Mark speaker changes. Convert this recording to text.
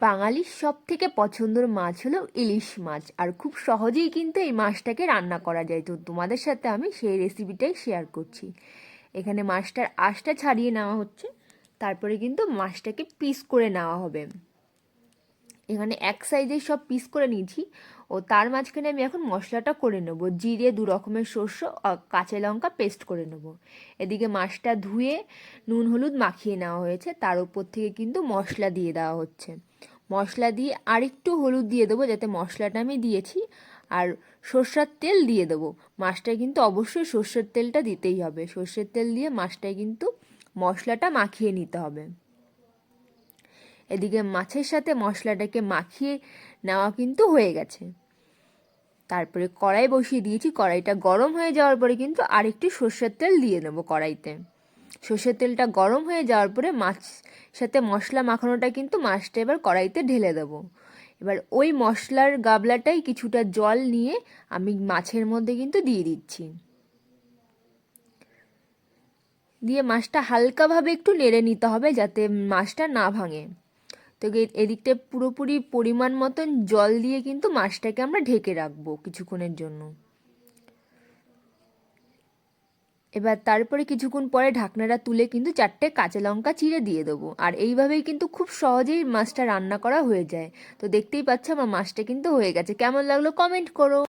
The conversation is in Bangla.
Speaker 1: বাঙালির সবথেকে পছন্দের মাছ হলো ইলিশ মাছ, আর খুব সহজেই কিন্তু এই মাছটাকে রান্না করা যায়। তো তোমাদের সাথে আমি সেই রেসিপিটাই শেয়ার করছি। এখানে মাছটার আঁশটা ছাড়িয়ে নেওয়া হচ্ছে, তারপরে কিন্তু মাছটাকে পিস করে নেওয়া হবে। এখানে এক সাইজের সব পিস করে নিয়েছি, ও তার মাঝখানে আমি এখন মশলাটা করে নেবো। জিরে, 2 রকমের শস্য, কাঁচা লঙ্কা পেস্ট করে নেব। এদিকে মাছটা ধুয়ে নুন হলুদ মাখিয়ে নেওয়া হয়েছে, তার উপর থেকে কিন্তু মশলা দিয়ে দেওয়া হচ্ছে। মশলা দিয়ে আরেকটু হলুদ দিয়ে দেবো, যাতে মশলাটা আমি দিয়েছি, আর সর্ষের তেল দিয়ে দেবো। মাছটায় কিন্তু অবশ্যই সর্ষের তেলটা দিতেই হবে। সর্ষের তেল দিয়ে মাছটায় কিন্তু মশলাটা মাখিয়ে নিতে হবে। এদিকে মাছের সাথে মশলাটাকে মাখিয়ে নেওয়া কিন্তু হয়ে গেছে। তারপরে কড়াই বসিয়ে দিয়েছি, কড়াইটা গরম হয়ে যাওয়ার পরে কিন্তু আরেকটু সর্ষের তেল দিয়ে নেবো কড়াইতে। সর্ষের তেলটা গরম হয়ে যাওয়ার পরে মাছ সাথে মশলা মাখানোটা কিন্তু মাছটা এবার কড়াইতে ঢেলে দেবো। এবার ওই মশলার গাবলাটাই কিছুটা জল নিয়ে আমি মাছের মধ্যে কিন্তু দিয়ে দিচ্ছি। দিয়ে মাছটা হালকাভাবে একটু নেড়ে নিতে হবে, যাতে মাছটা না ভাঙে। তো এদিকটা পুরোপুরি পরিমাণ মতন জল দিয়ে কিন্তু মাছটাকে আমরা ঢেকে রাখবো কিছুক্ষণের জন্য। এবার তারপরে কিছুক্ষণ পরে ঢাকনাটা তুলে কিন্তু 4টে কাঁচা লঙ্কা চিড়ে দিয়ে দেবো। আর এইভাবেই কিন্তু খুব সহজেই মাছটা রান্না করা হয়ে যায়। তো দেখতেই পাচ্ছ আমার মাছটা কিন্তু হয়ে গেছে। কেমন লাগলো কমেন্ট করো।